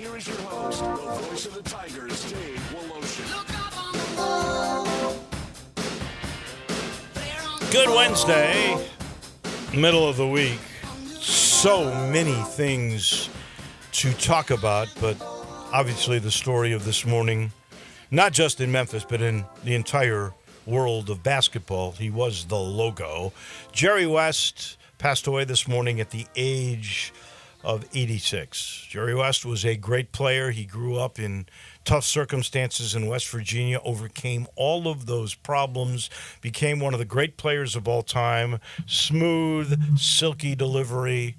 here is your host, the voice of the Tigers, Dave Wolo. Good Wednesday, middle of the week. So many things to talk about, but obviously the story of this morning, not just in Memphis, but in the entire world of basketball. He was the logo. Jerry West passed away this morning at the age of 86. Jerry West was a great player. He grew up in tough circumstances in West Virginia, overcame all of those problems, became one of the great players of all time. Smooth, silky delivery,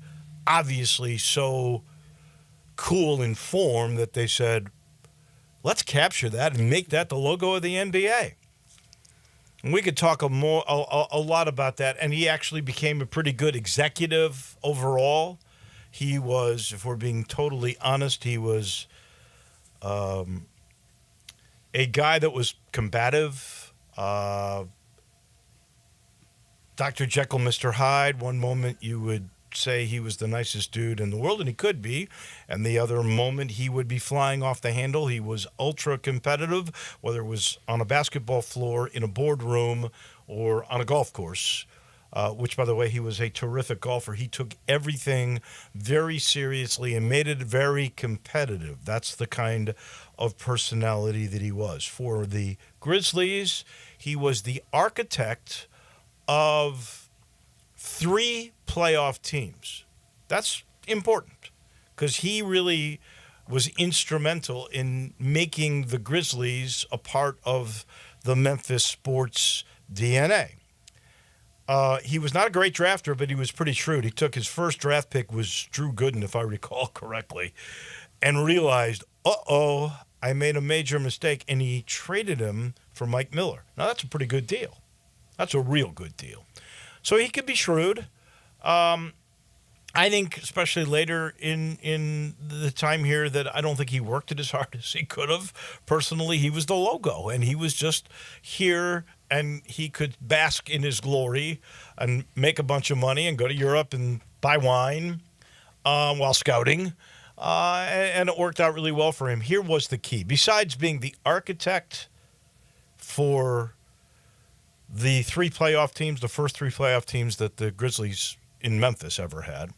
obviously so cool in form that they said, let's capture that and make that the logo of the NBA. And we could talk a lot about that. And he actually became a pretty good executive overall. He was, if we're being totally honest, he was a guy that was combative. Dr. Jekyll, Mr. Hyde. One moment you would say he was the nicest dude in the world, and he could be. And the other moment he would be flying off the handle. He was ultra competitive, whether it was on a basketball floor, in a boardroom, or on a golf course. Which, by the way, he was a terrific golfer. He took everything very seriously and made it very competitive. That's the kind of personality that he was. For the Grizzlies, he was the architect of 3 playoff teams. That's important because he really was instrumental in making the Grizzlies a part of the Memphis sports DNA. He was not a great drafter, but he was pretty shrewd. He took his first draft pick was Drew Gooden, if I recall correctly, and realized, I made a major mistake, and he traded him for Mike Miller. Now, that's a pretty good deal. That's a real good deal. So he could be shrewd. I think, especially later in the time here, that I don't think he worked it as hard as he could have. Personally, he was the logo, and he was just here, and he could bask in his glory and make a bunch of money and go to Europe and buy wine while scouting. And it worked out really well for him. Here was the key. Besides being the architect for the 3 playoff teams, the first 3 playoff teams that the Grizzlies in Memphis ever had,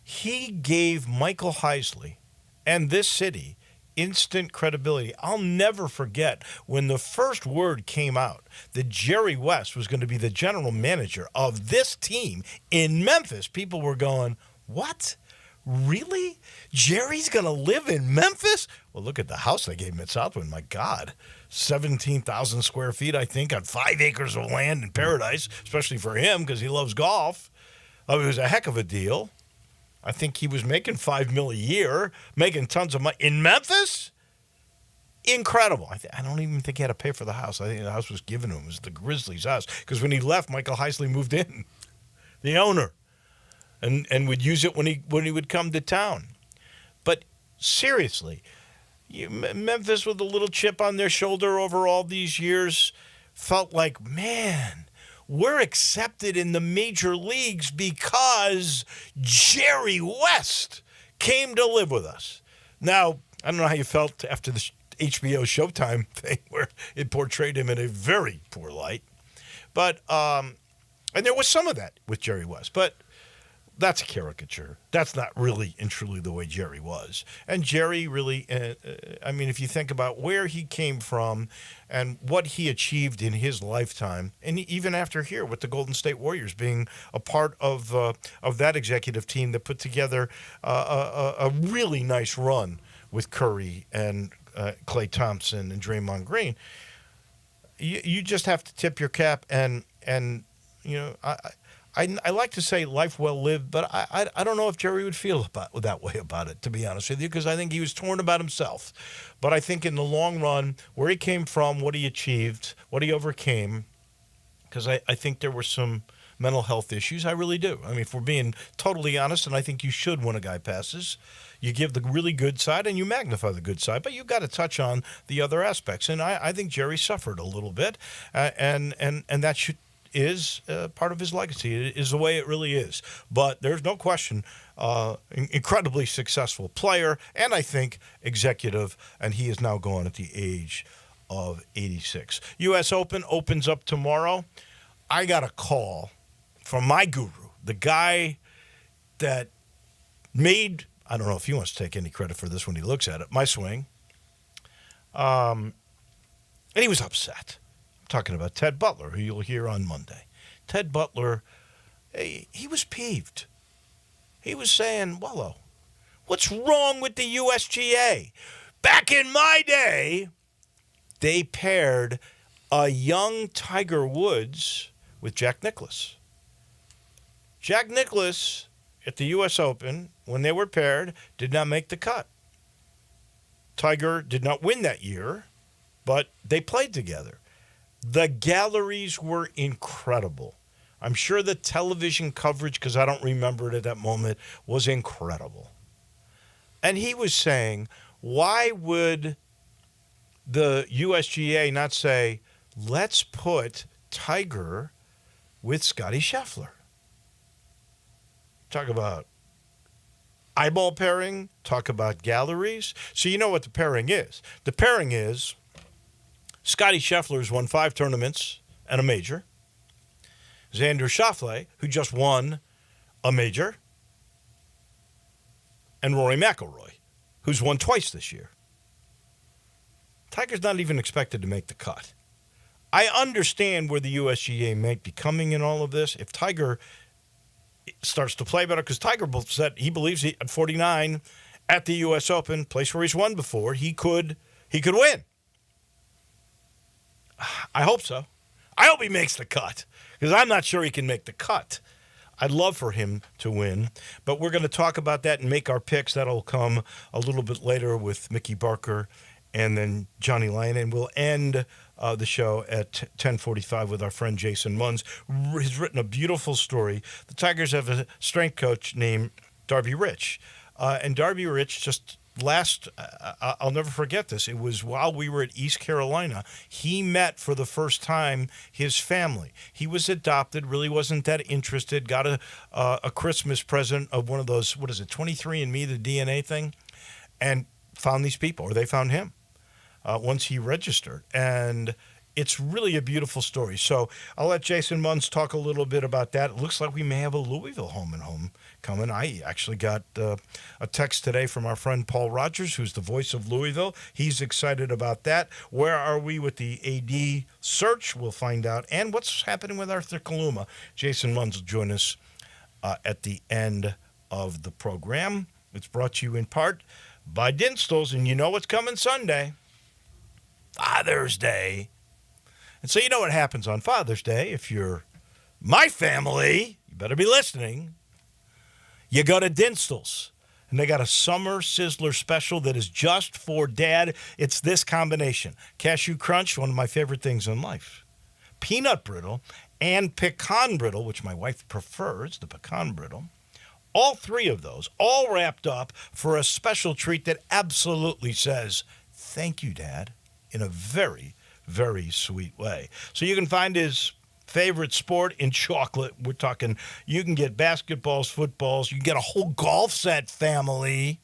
he gave Michael Heisley and this city instant credibility. I'll never forget when the first word came out that Jerry West was going to be the general manager of this team in Memphis. People were going, what? Really? Jerry's going to live in Memphis? Well, look at the house they gave him at Southwind. My God, 17,000 square feet, I think, on 5 acres of land in paradise, especially for him because he loves golf. It was a heck of a deal. I think he was making $5 million a year, making tons of money in Memphis. Incredible. I don't even think he had to pay for the house. I think the house was given to him. It was the Grizzlies' house because when he left, Michael Heisley moved in, the owner, and would use it when he would come to town. But seriously, Memphis with a little chip on their shoulder over all these years felt like, man, we're accepted in the major leagues because Jerry West came to live with us. Now, I don't know how you felt after the HBO Showtime thing where it portrayed him in a very poor light. But, and there was some of that with Jerry West, but that's a caricature. That's not really and truly the way Jerry was. And Jerry really, if you think about where he came from and what he achieved in his lifetime, and even after here with the Golden State Warriors being a part of that executive team that put together a really nice run with Curry and Klay Thompson and Draymond Green, you just have to tip your cap and I like to say life well lived, but I don't know if Jerry would feel that way about it, to be honest with you, because I think he was torn about himself. But I think in the long run, where he came from, what he achieved, what he overcame, because I think there were some mental health issues. I really do. I mean, if we're being totally honest, and I think you should when a guy passes, you give the really good side and you magnify the good side, but you've got to touch on the other aspects. And I think Jerry suffered a little bit, and that should is part of his legacy. It is the way it really is. But there's no question, incredibly successful player and I think executive, and he is now gone at the age of 86. U.S. Open opens up tomorrow. I got a call from my guru, the guy that made, I don't know if he wants to take any credit for this when he looks at it, my swing. And he was upset. I'm talking about Ted Butler, who you'll hear on Monday. Ted Butler, he was peeved. He was saying, Wolo, what's wrong with the USGA? Back in my day, they paired a young Tiger Woods with Jack Nicklaus. Jack Nicklaus at the U.S. Open, when they were paired, did not make the cut. Tiger did not win that year, but they played together. The galleries were incredible. I'm sure the television coverage, because I don't remember it at that moment, was incredible. And he was saying, why would the USGA not say, let's put Tiger with Scottie Scheffler? Talk about eyeball pairing, talk about galleries. So you know what the pairing is. The pairing is Scottie Scheffler's won 5 tournaments and a major. Xander Schauffele, who just won a major. And Rory McIlroy, who's won twice this year. Tiger's not even expected to make the cut. I understand where the USGA might be coming in all of this. If Tiger starts to play better, because Tiger said he believes at 49 at the U.S. Open, place where he's won before, he could win. I hope so. I hope he makes the cut, because I'm not sure he can make the cut. I'd love for him to win, but we're going to talk about that and make our picks. That'll come a little bit later with Mickey Barker and then Johnny Lyon, and we'll end the show at 10:45 with our friend Jason Munz. He's written a beautiful story. The Tigers have a strength coach named Darby Rich, and Darby Rich just I'll never forget this. It was while we were at East Carolina. He met for the first time his family. He was adopted, really wasn't that interested, got a Christmas present of one of those, 23andMe, the DNA thing, and found these people, or they found him once he registered. And it's really a beautiful story. So I'll let Jason Munz talk a little bit about that. It looks like we may have a Louisville home and home coming. I actually got a text today from our friend Paul Rogers, who's the voice of Louisville. He's excited about that. Where are we with the AD search? We'll find out. And what's happening with Arthur Kaluma? Jason Munz will join us at the end of the program. It's brought to you in part by Dinstall's, and you know what's coming Sunday. Father's Day. And so you know what happens on Father's Day. If you're my family, you better be listening. You go to Dinstall's, and they got a summer sizzler special that is just for Dad. It's this combination. Cashew Crunch, one of my favorite things in life. Peanut Brittle and Pecan Brittle, which my wife prefers, the Pecan Brittle. All 3 of those, all wrapped up for a special treat that absolutely says, thank you, Dad, in a very, very sweet way. So you can find his favorite sport in chocolate. We're talking, you can get basketballs, footballs, you can get a whole golf set family,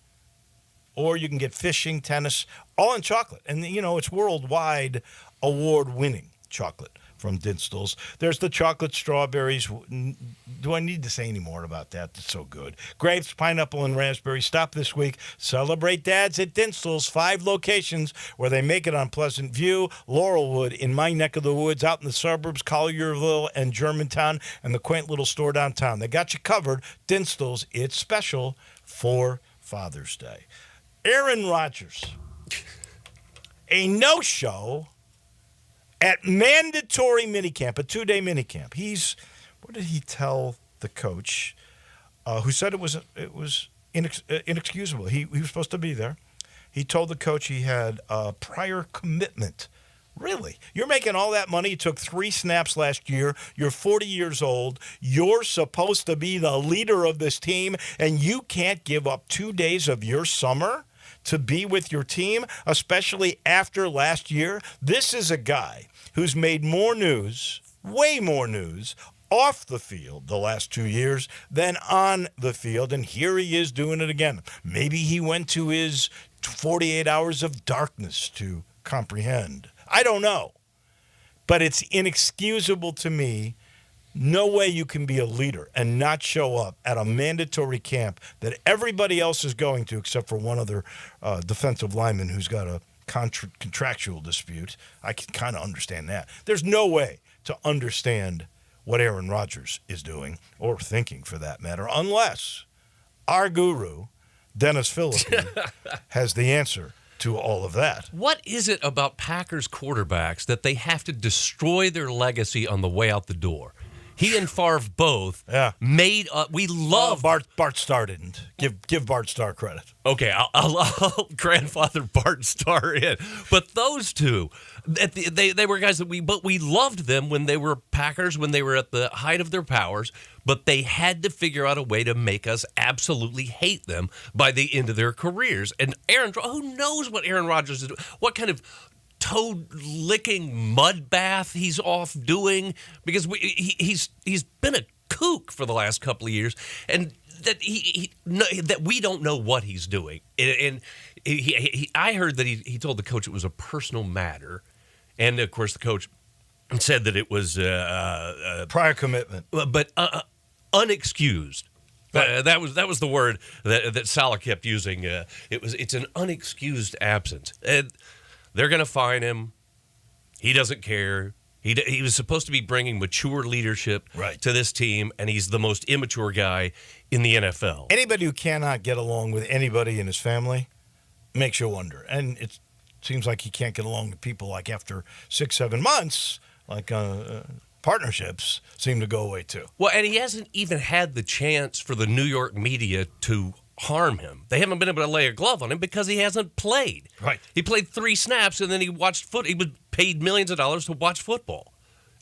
or you can get fishing, tennis, all in chocolate. And, you know, it's worldwide award-winning chocolate from Dinstall's. There's the chocolate strawberries. Do I need to say any more about that? It's so good. Grapes, pineapple, and raspberry. Stop this week. Celebrate Dads at Dinstall's. 5 locations where they make it on Pleasant View, Laurelwood, in my neck of the woods, out in the suburbs, Collierville and Germantown, and the quaint little store downtown. They got you covered. Dinstall's. It's special for Father's Day. Aaron Rodgers. A no-show at mandatory minicamp, a 2-day minicamp. What did he tell the coach, who said it was inexcusable? He was supposed to be there. He told the coach he had a prior commitment. Really? You're making all that money. You took 3 snaps last year. You're 40 years old. You're supposed to be the leader of this team, and you can't give up 2 days of your summer to be with your team, especially after last year. This is a guy who's made more news way more news off the field the last 2 years than on the field, and here he is doing it again. Maybe he went to his 48 hours of darkness to comprehend. I don't know. But it's inexcusable to me. No way you can be a leader and not show up at a mandatory camp that everybody else is going to except for one other defensive lineman who's got a contractual dispute. I can kind of understand that. There's no way to understand what Aaron Rodgers is doing, or thinking for that matter, unless our guru, Dennis Philippi, has the answer to all of that. What is it about Packers quarterbacks that they have to destroy their legacy on the way out the door? He and Favre both made we love Bart Starr didn't. Give Bart Starr credit. Okay, I'll grandfather Bart Starr in. But those two, they were guys that we loved them when they were Packers, when they were at the height of their powers, but they had to figure out a way to make us absolutely hate them by the end of their careers. And who knows what Aaron Rodgers is doing? What kind of toad-licking mud bath he's off doing, because he's been a kook for the last couple of years, and that that we don't know what he's doing. And I heard that he told the coach it was a personal matter, and of course the coach said that it was prior commitment, but unexcused. That was the word that Salah kept using. It's an unexcused absence. And they're going to fine him. He doesn't care. He was supposed to be bringing mature leadership to this team, and he's the most immature guy in the NFL. Anybody who cannot get along with anybody in his family makes you wonder. And it seems like he can't get along with people like after 6-7 months, like partnerships seem to go away too. Well, and he hasn't even had the chance for the New York media to harm him. They haven't been able to lay a glove on him because he hasn't played. Right. He played 3 snaps and then he watched He was paid millions of dollars to watch football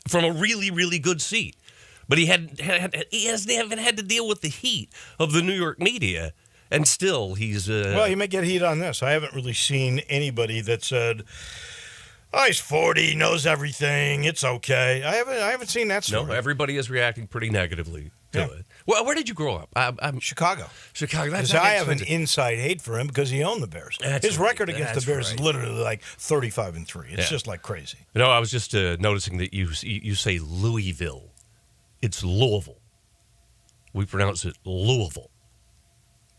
from a really, really good seat. But he hasn't even had to deal with the heat of the New York media, and still he's. Well, you may get heat on this. I haven't really seen anybody that said, "Oh, he's 40, knows everything. It's okay." I haven't seen that story. No, everybody is reacting pretty negatively to it. Well, where did you grow up? I'm Chicago. Because I have an inside hate for him because he owned the Bears. His record against the Bears is literally like 35-3. It's just like crazy. You know, I was just noticing that you say Louisville. It's Louisville. We pronounce it Louisville.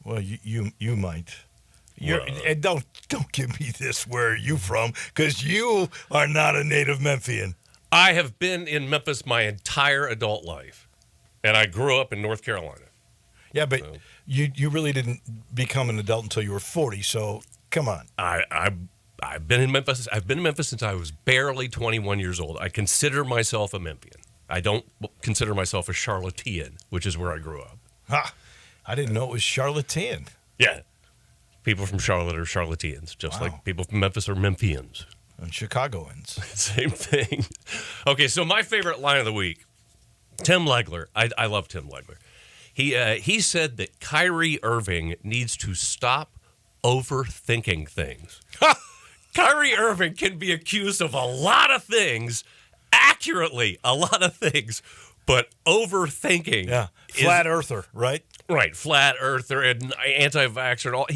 Well, you might. And don't give me this. Where are you from? Because you are not a native Memphian. I have been in Memphis my entire adult life, and I grew up in North Carolina. Yeah, but you really didn't become an adult until you were 40. So come on. I've been in Memphis. I've been in Memphis since I was barely 21 years old. I consider myself a Memphian. I don't consider myself a Charlottean, which is where I grew up. Ha! I didn't know it was Charlatan. Yeah. People from Charlotte are Charlotteans, just like people from Memphis are Memphians. And Chicagoans. Same thing. Okay, so my favorite line of the week, Tim Legler. I love Tim Legler. He said that Kyrie Irving needs to stop overthinking things. Kyrie Irving can be accused of a lot of things, accurately a lot of things, but overthinking. Yeah, flat earther, right? Right, flat earther and anti-vaxxer and all.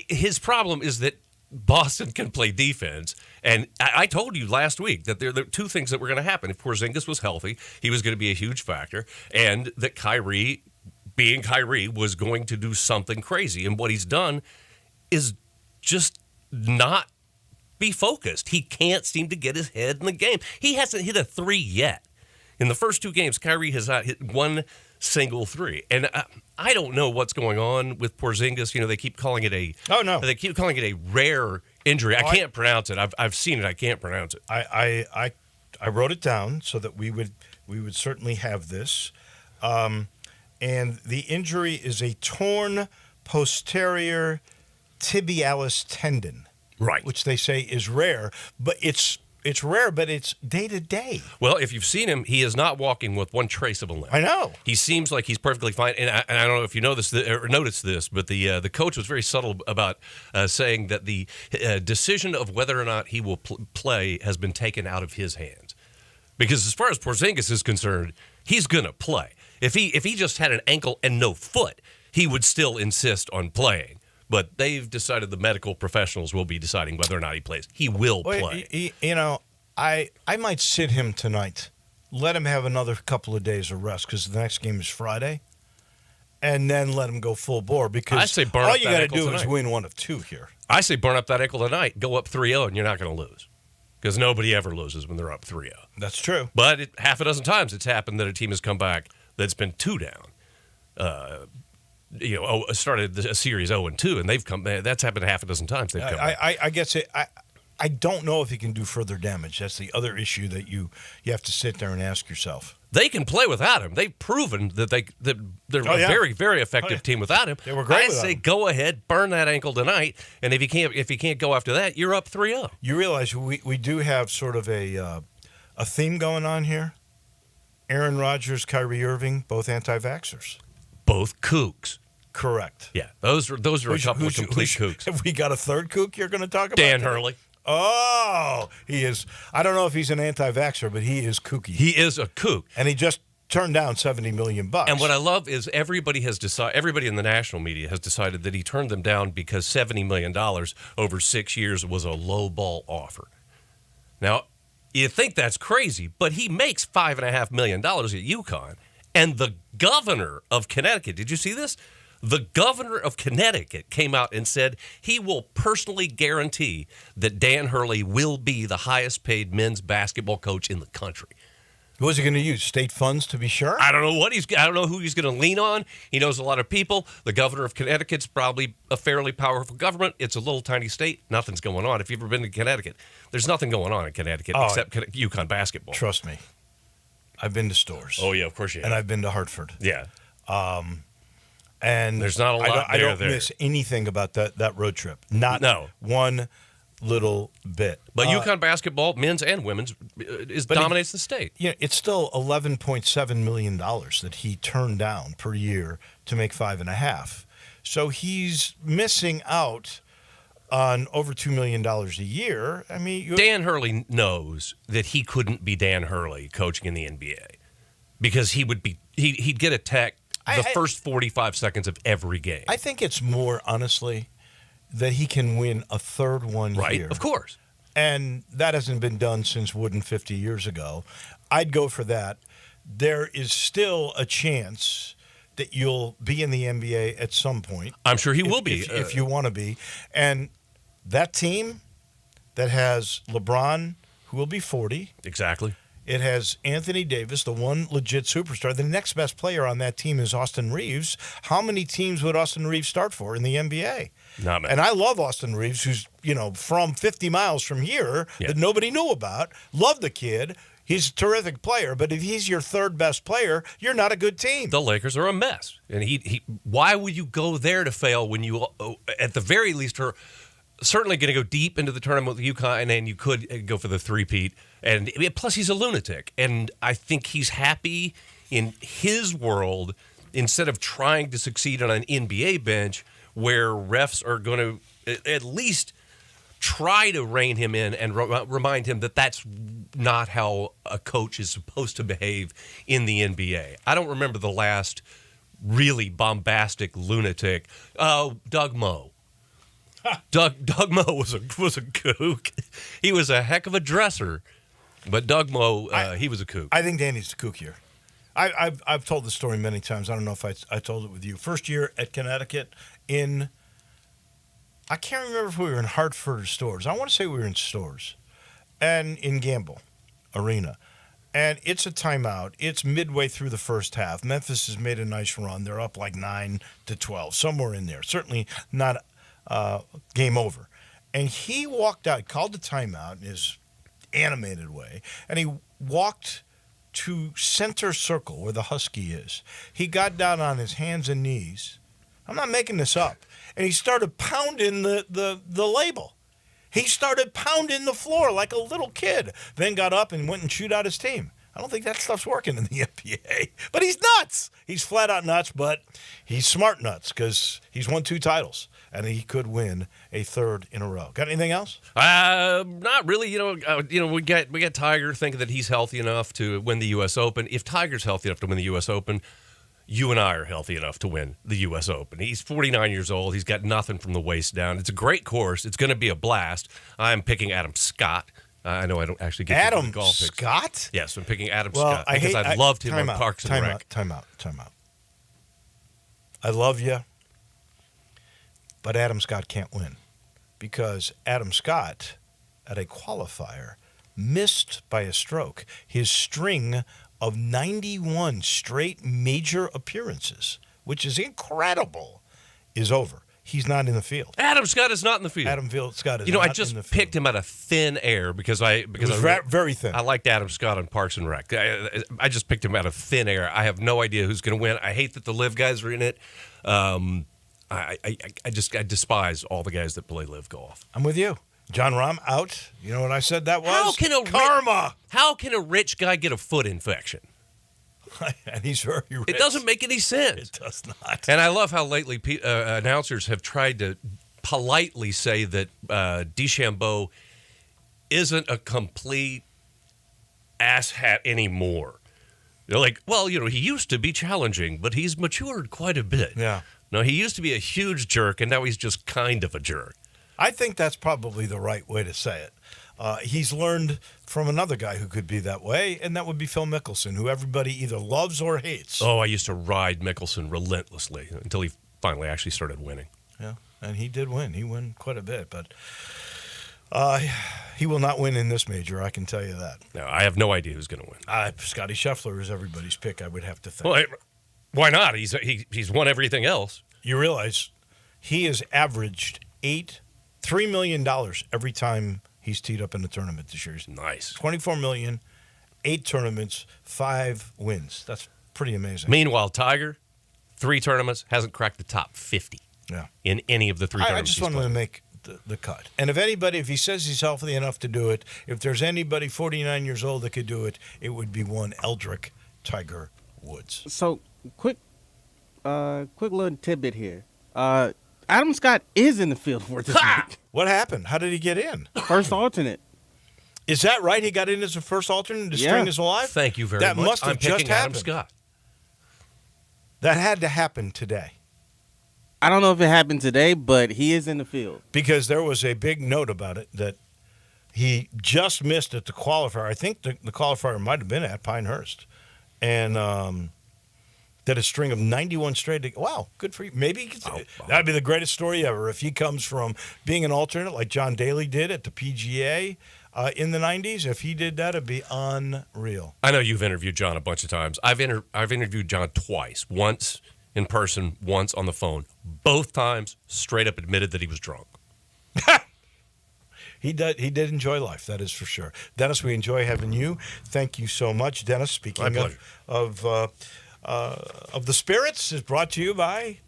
His problem is that Boston can play defense, and I told you last week that there are 2 things that were going to happen. If Porzingis was healthy, he was going to be a huge factor, and that Kyrie, being Kyrie, was going to do something crazy. And what he's done is just not be focused. He can't seem to get his head in the game. He hasn't hit a 3 yet. In the first 2 games, Kyrie has not hit one single 3. And I don't know what's going on with Porzingis. You know, they keep calling it they keep calling it a rare injury. I can't pronounce it. I've seen it. I can't pronounce it. I wrote it down so that we would certainly have this. And the injury is a torn posterior tibialis tendon. Right. Which they say is rare, but it's rare, but it's day to day. Well, if you've seen him, he is not walking with one trace of a limp. I know. He seems like he's perfectly fine. And I don't know if you know this or noticed this, but the coach was very subtle about saying that the decision of whether or not he will play has been taken out of his hands. Because as far as Porzingis is concerned, he's going to play. If he just had an ankle and no foot, he would still insist on playing. But they've decided the medical professionals will be deciding whether or not he plays. He will play. I might sit him tonight. Let him have another couple of days of rest because the next game is Friday. And then let him go full bore because I say burn all up you that got to ankle do tonight. is win one of two here. I say burn up that ankle tonight, go up 3-0, and you're not going to lose. Because nobody ever loses when they're up 3-0. That's true. But half a dozen times it's happened that a team has come back that's been 2 down. Started a series 0-2, and they've come. That's happened half a dozen times. They've come back. I guess I don't know if he can do further damage. That's the other issue that you have to sit there and ask yourself. They can play without him. They've proven that they're a very, very effective team without him. They were great I without say him. go ahead, burn that ankle tonight, and if you can't go after that, you're up 3-0. You realize we do have sort of a theme going on here. Aaron Rodgers, Kyrie Irving, both anti-vaxxers. Both kooks. Correct. Yeah, those are a couple of complete kooks. Have we got a third kook you're going to talk about? Dan today? Hurley. Oh, he is. I don't know if he's an anti-vaxxer, but he is kooky. He is a kook. And he just turned down $70 million. And what I love is everybody in the national media has decided that he turned them down because $70 million over 6 years was a low ball offer. Now, you think that's crazy, but he makes $5.5 million at UConn. And the governor of Connecticut, did you see this? The governor of Connecticut came out and said he will personally guarantee that Dan Hurley will be the highest paid men's basketball coach in the country. What is he going to use? State funds to be sure? I don't know who he's going to lean on. He knows a lot of people. The governor of Connecticut's probably a fairly powerful government. It's a little tiny state. Nothing's going on. If you've ever been to Connecticut, there's nothing going on in Connecticut except UConn basketball. Trust me. I've been to stores. Oh, yeah, of course you have. And I've been to Hartford. Yeah. And there's not a lot I don't there. miss anything about that road trip. Not one little bit. But UConn basketball, men's and women's, dominates the state. Yeah, it's still $11.7 million that he turned down per year to make $5.5 million. So he's missing out on over $2 million a year. I mean, Dan Hurley knows that he couldn't be Dan Hurley coaching in the NBA because he'd get attacked the first 45 seconds of every game. I think it's more, honestly, that he can win a third one right, here. Of course. And that hasn't been done since Wooden 50 years ago. I'd go for that. There is still a chance that you'll be in the NBA at some point. I'm sure he will be. If you want to be. And that team that has LeBron, who will be 40. Exactly. It has Anthony Davis, the one legit superstar. The next best player on that team is Austin Reeves. How many teams would Austin Reeves start for in the NBA? Not many. And I love Austin Reeves, who's, from 50 miles from here that nobody knew about. Love the kid. He's a terrific player, but if he's your third best player, you're not a good team. The Lakers are a mess. And why would you go there to fail when you, at the very least, are certainly going to go deep into the tournament with UConn, and you could go for the three-peat. And plus, he's a lunatic. And I think he's happy in his world instead of trying to succeed on an NBA bench where refs are going to at least try to rein him in and remind him that that's not how a coach is supposed to behave in the NBA. I don't remember the last really bombastic lunatic. Doug Moe. Doug Moe was a kook. He was a heck of a dresser, but Doug Moe, he was a kook. I think Danny's the kook here. I've told the story many times. I don't know if I told it with you. First year at Connecticut I can't remember if we were in Hartford or Stores. I want to say we were in Stores and in Gamble Arena. And it's a timeout. It's midway through the first half. Memphis has made a nice run. They're up like 9-12, somewhere in there. Certainly not game over. And he walked out, called the timeout in his animated way, and he walked to center circle where the Husky is. He got down on his hands and knees. I'm not making this up. And he started pounding the label. He started pounding the floor like a little kid, then got up and went and chewed out his team. I don't think that stuff's working in the NBA. But he's nuts. He's flat out nuts, but he's smart nuts because he's won 2 titles. and he could win a third in a row. Got anything else? Not really. We got Tiger thinking that he's healthy enough to win the U.S. Open. If Tiger's healthy enough to win the U.S. Open, you and I are healthy enough to win the U.S. Open. He's 49 years old. He's got nothing from the waist down. It's a great course. It's going to be a blast. I'm picking Adam Scott. I know I don't actually get Adam to golf picks. Scott? Yes, I'm picking Adam Scott I because I loved him on Parks and Rec. Time out. I love you, but Adam Scott can't win because Adam Scott, at a qualifier, missed by a stroke his string of 91 straight major appearances, which is incredible, is over. He's not in the field. Adam Scott is not in the field. Scott is not in the field. I just picked him out of thin air because very thin. I liked Adam Scott on Parks and Rec. I just picked him out of thin air. I have no idea who's going to win. I hate that the live guys are in it. I despise all the guys that play live golf. I'm with you. John Rahm out. You know what I said that was? Karma. How can a rich guy get a foot infection? And he's very rich. It doesn't make any sense. It does not. And I love how lately announcers have tried to politely say that DeChambeau isn't a complete asshat anymore. They're like, well, he used to be challenging, but he's matured quite a bit. Yeah. No, he used to be a huge jerk, and now he's just kind of a jerk. I think that's probably the right way to say it. He's learned from another guy who could be that way, and that would be Phil Mickelson, who everybody either loves or hates. Oh, I used to ride Mickelson relentlessly until he finally actually started winning. Yeah, and he did win. He won quite a bit, but he will not win in this major, I can tell you that. No, I have no idea who's going to win. Scotty Scheffler is everybody's pick, I would have to think. Well, why not? He's won everything else. You realize he has averaged $3 million every time he's teed up in a tournament this year. Nice. $24 million, 8 tournaments, 5 wins. That's pretty amazing. Meanwhile, Tiger, 3 tournaments, hasn't cracked the top 50 in any of the 3 tournaments. I just wanted to make the cut. And if he says he's healthy enough to do it, if there's anybody 49 years old that could do it, it would be one Eldrick Tiger Woods. So, quick little tidbit here. Adam Scott is in the field for this week. What happened? How did he get in? First alternate. Is that right? He got in as a first alternate? The string is alive? Thank you very much. That must have just happened. Adam Scott. That had to happen today. I don't know if it happened today, but he is in the field. Because there was a big note about it that he just missed at the qualifier. I think the qualifier might have been at Pinehurst. And that a string of 91 straight. Wow, good for you. Maybe that'd be the greatest story ever if he comes from being an alternate like John Daly did at the PGA in the 90s. If he did that, it'd be unreal. I know you've interviewed John a bunch of times. I've interviewed John twice. Once in person, once on the phone. Both times, straight up admitted that he was drunk. He did enjoy life, that is for sure. Dennis, we enjoy having you. Thank you so much, Dennis. Speaking of the Spirits is brought to you by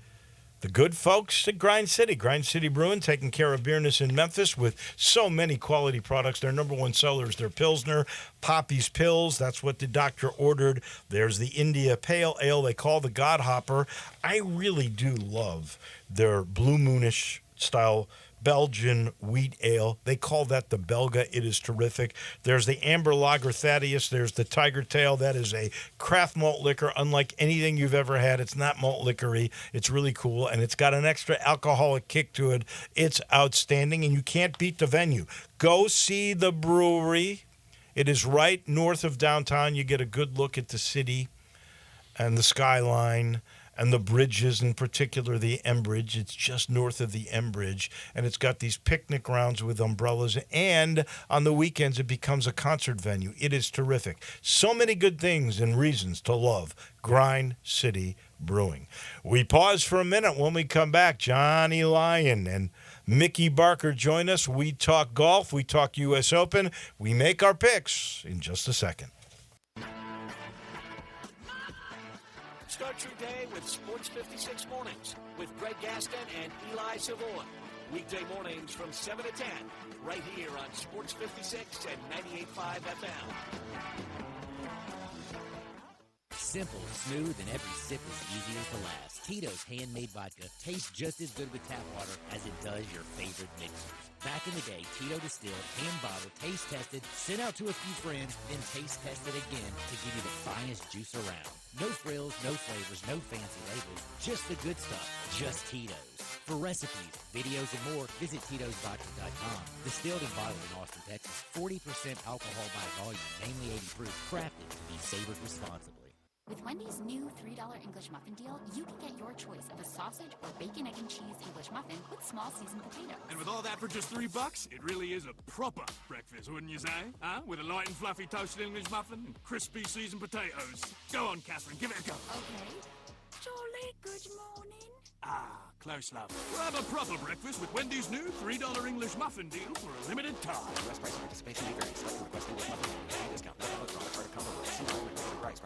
the good folks at Grind City. Grind City Brewing, taking care of beerness in Memphis with so many quality products. Their number one seller is their Pilsner, Poppy's Pills. That's what the doctor ordered. There's the India Pale Ale they call the God Hopper. I really do love their Blue Moonish style Belgian wheat ale. They call that the Belga. It is terrific. There's the Amber Lager Thaddeus. There's the Tiger Tail. That is a craft malt liquor unlike anything you've ever had. It's not malt liquor-y. It's really cool, and it's got an extra alcoholic kick to it. It's outstanding, and you can't beat the venue. Go see the brewery. It is right north of downtown. You get a good look at the city and the skyline and the bridges, in particular the M Bridge. It's just north of the M Bridge, and it's got these picnic grounds with umbrellas, and on the weekends it becomes a concert venue. It is terrific. So many good things and reasons to love Grind City Brewing. We pause for a minute. When we come back, Johnny Lyon and Mickey Barker join us. We talk golf. We talk U.S. Open. We make our picks in just a second. Start your day with Sports 56 Mornings with Greg Gaston and Eli Savoy. Weekday mornings from 7 to 10, right here on Sports 56 and 98.5 FM. Simple, smooth, and every sip is easier to last. Tito's handmade vodka tastes just as good with tap water as it does your favorite mixers. Back in the day, Tito distilled, hand-bottled, taste-tested, sent out to a few friends, then taste-tested again to give you the finest juice around. No frills, no flavors, no fancy labels, just the good stuff, just Tito's. For recipes, videos, and more, visit Tito'sVodka.com. Distilled and bottled in Austin, Texas. 40% alcohol by volume, mainly 80 proof, crafted to be savored responsibly. With Wendy's new $3 English muffin deal, you can get your choice of a sausage or bacon, egg, and cheese English muffin with small seasoned potatoes. And with all that for just $3, it really is a proper breakfast, wouldn't you say? Huh? With a light and fluffy toasted English muffin and crispy seasoned potatoes. Go on, Catherine, give it a go. Okay. Jolly good morning. Ah, close love. Grab a proper breakfast with Wendy's new $3 English muffin deal for a limited time. West price and participation may vary. Select request English muffin and discount. Not all products are comparable. See all regular price.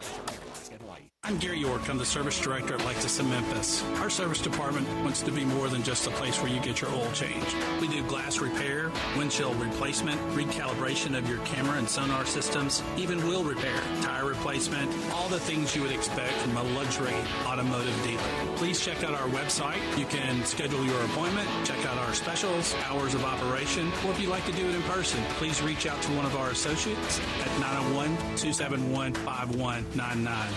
Hawaii. I'm Gary York. I'm the service director at Lexus in Memphis. Our service department wants to be more than just a place where you get your oil changed. We do glass repair, windshield replacement, recalibration of your camera and sonar systems, even wheel repair, tire replacement, all the things you would expect from a luxury automotive dealer. Please check out our website. You can schedule your appointment, check out our specials, hours of operation, or if you'd like to do it in person, please reach out to one of our associates at 901-271-5199.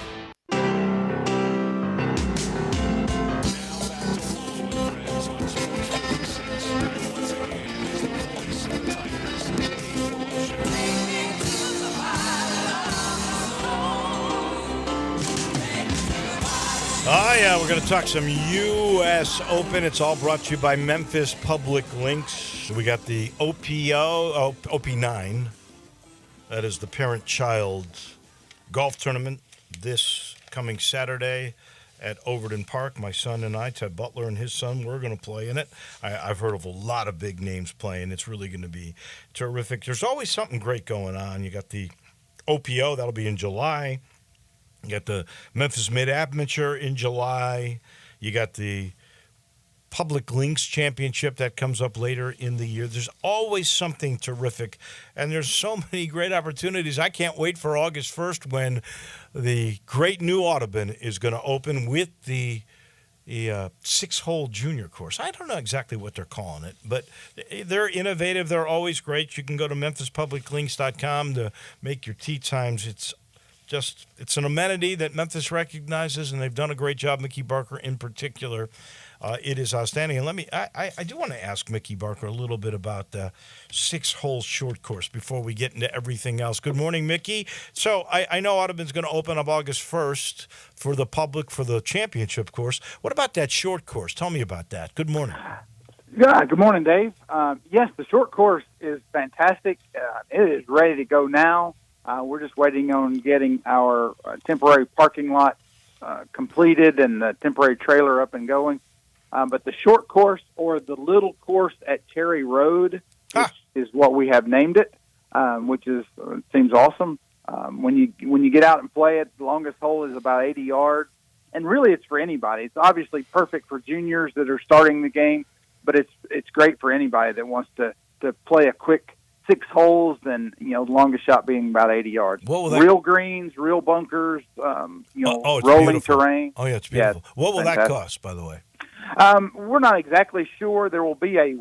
Oh, yeah, we're going to talk some U.S. Open. It's all brought to you by Memphis Public Links. We got the OP9. That is the parent-child golf tournament this coming Saturday at Overton Park. My son and I, Ted Butler and his son, we're going to play in it. I've heard of a lot of big names playing. It's really going to be terrific. There's always something great going on. You got the OPO, that'll be in July. You got the Memphis Mid-Amateur in July. You got the Public Links Championship that comes up later in the year. There's always something terrific, and there's so many great opportunities. I can't wait for August 1st when the great new Audubon is going to open with the six-hole junior course. I don't know exactly what they're calling it, but they're innovative. They're always great. You can go to memphispubliclinks.com to make your tee times. It's an amenity that Memphis recognizes, and they've done a great job. Mickey Barker in particular, it is outstanding. And I do want to ask Mickey Barker a little bit about the six-hole short course before we get into everything else. Good morning, Mickey. So I know Audubon's going to open up August 1st for the public for the championship course. What about that short course? Tell me about that. Good morning. Yeah, good morning, Dave. Yes, the short course is fantastic. It is ready to go now. We're just waiting on getting our temporary parking lot completed and the temporary trailer up and going. But the short course, or the little course at Cherry Road, which is what we have named it, which seems awesome. When you get out and play it, the longest hole is about 80 yards. And really it's for anybody. It's obviously perfect for juniors that are starting the game, but it's great for anybody that wants to play a quick 6 holes, and the longest shot being about 80 yards. Real greens, real bunkers, rolling beautiful. terrain. Oh yeah, it's beautiful. Yeah, what will that cost, by the way? We're not exactly sure. There will be a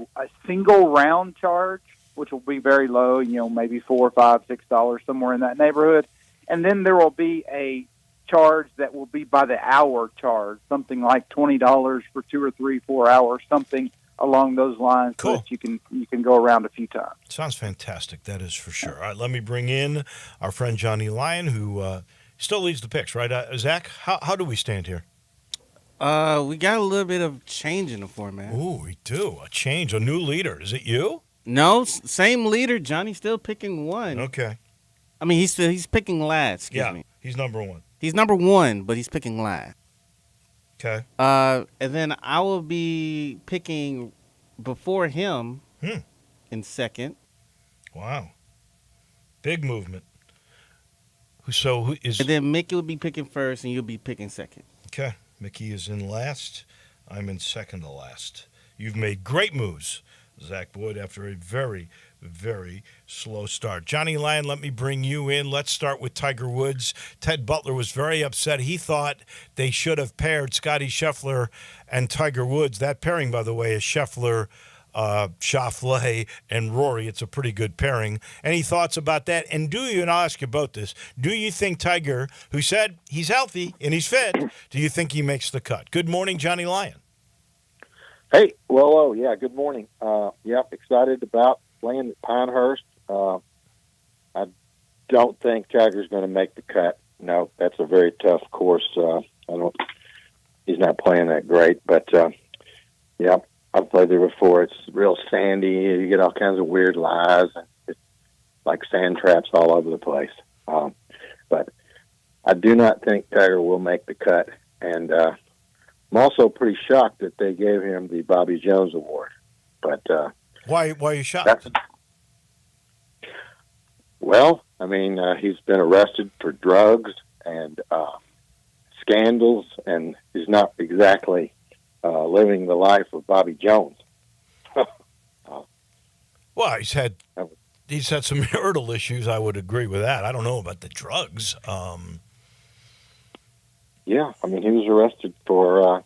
single round charge, which will be very low. Maybe $4, $5, $6, somewhere in that neighborhood, and then there will be a charge that will be by the hour charge, something like $20 for 2 or 3, 4 hours, something along those lines. Cool. So that you can go around a few times. Sounds fantastic. That is for sure. All right, let me bring in our friend Johnny Lyon, who still leads the picks, right? Zach, how do we stand here? We got a little bit of change in the format. Ooh, we do. A change, a new leader. Is it you? No, same leader. Johnny's still picking one. Okay. I mean, he's picking last. Excuse me. He's number one. He's number one, but he's picking last. Okay. And then I will be picking before him in second. Wow. Big movement. Who is? And then Mickey will be picking first, and you'll be picking second. Okay. Mickey is in last. I'm in second to last. You've made great moves Zach Boyd after a very, very slow start. Johnny Lyon, let me bring you in. Let's start with Tiger Woods. Ted Butler was very upset. He thought they should have paired Scottie Scheffler and Tiger Woods. That pairing, by the way, is Scheffler, Schauffele, and Rory. It's a pretty good pairing. Any thoughts about that? And and I'll ask you about this, do you think Tiger, who said he's healthy and he's fit, do you think he makes the cut? Good morning, Johnny Lyon. Hey, Wolo. Yeah, good morning. Excited about playing at Pinehurst. I don't think Tiger's going to make the cut. No, that's a very tough course. He's not playing that great, but I've played there before. It's real sandy. You get all kinds of weird lies, and it's like sand traps all over the place. But I do not think Tiger will make the cut, and I'm also pretty shocked that they gave him the Bobby Jones Award. But why are you shocked? Well, I mean, he's been arrested for drugs and scandals, and he's not exactly living the life of Bobby Jones. Well, he's had some marital issues. I would agree with that. I don't know about the drugs. Yeah, I mean, he was arrested for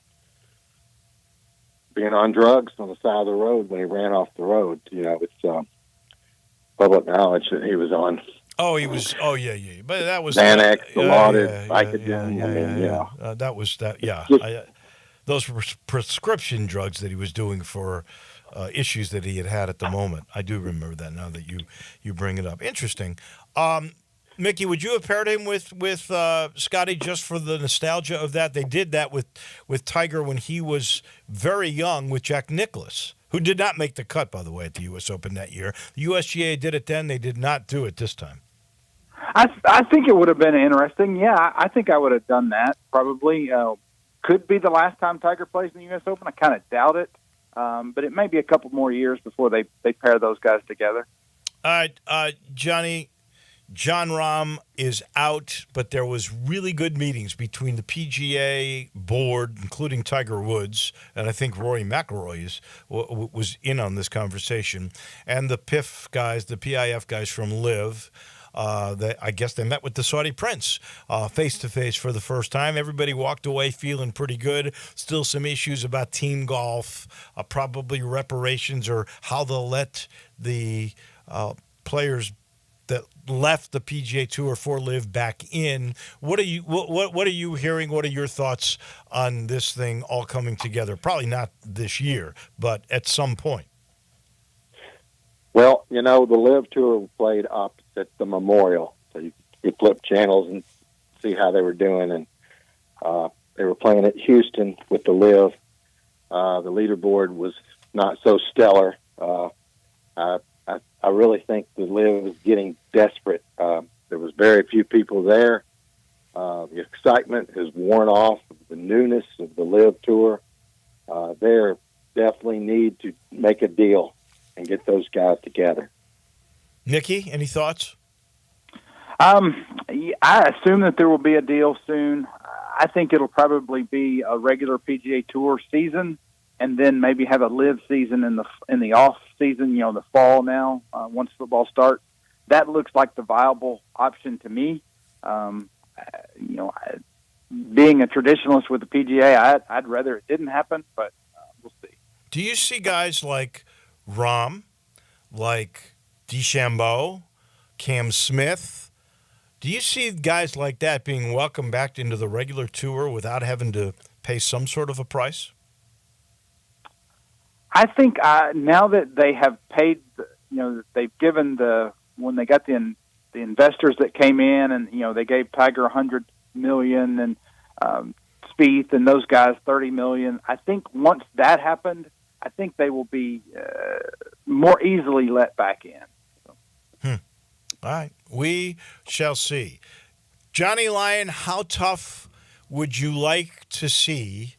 being on drugs on the side of the road when he ran off the road. You know, it's public knowledge that he was on. Oh, he was. Oh, yeah. But that was Xanax, Dilaudid, Vicodin. That was that. Yeah, those were prescription drugs that he was doing for issues that he had at the moment. I do remember that now that you bring it up. Interesting. Mickey, would you have paired him with Scotty just for the nostalgia of that? They did that with Tiger when he was very young with Jack Nicklaus, who did not make the cut, by the way, at the U.S. Open that year. The USGA did it then. They did not do it this time. I think it would have been interesting. Yeah, I think I would have done that probably. Could be the last time Tiger plays in the U.S. Open. I kind of doubt it. But it may be a couple more years before they pair those guys together. Johnny, John Rahm is out, but there was really good meetings between the PGA board, including Tiger Woods, and I think Rory McIlroy was in on this conversation, and the PIF guys, the PIF guys from LIV. I guess they met with the Saudi prince face-to-face for the first time. Everybody walked away feeling pretty good. Still some issues about team golf, probably reparations or how they'll let the players that left the PGA Tour for LIV back in. What are you hearing? What are your thoughts on this thing all coming together? Probably not this year, but at some point. Well, you know, the LIV Tour played opposite the Memorial, so you flip channels and see how they were doing. And they were playing at Houston with the LIV. The leaderboard was not so stellar. I really think the LIV is getting desperate. There was very few people there. The excitement has worn off. The newness of the LIV Tour. They definitely need to make a deal and get those guys together. Nikki, any thoughts? I assume that there will be a deal soon. I think it'll probably be a regular PGA Tour season, and then maybe have a LIV season in the off season. You know, the fall now once football starts. That looks like the viable option to me. Being a traditionalist with the PGA, I'd rather it didn't happen, but we'll see. Do you see guys like Rahm, like DeChambeau, Cam Smith? Do you see guys like that being welcomed back into the regular tour without having to pay some sort of a price? I think now that they have paid, they've given when they got the investors that came in, and they gave Tiger $100 million and Spieth and those guys $30 million. I think once that happened, I think they will be more easily let back in. All right. We shall see. Johnny Lyon, how tough would you like to see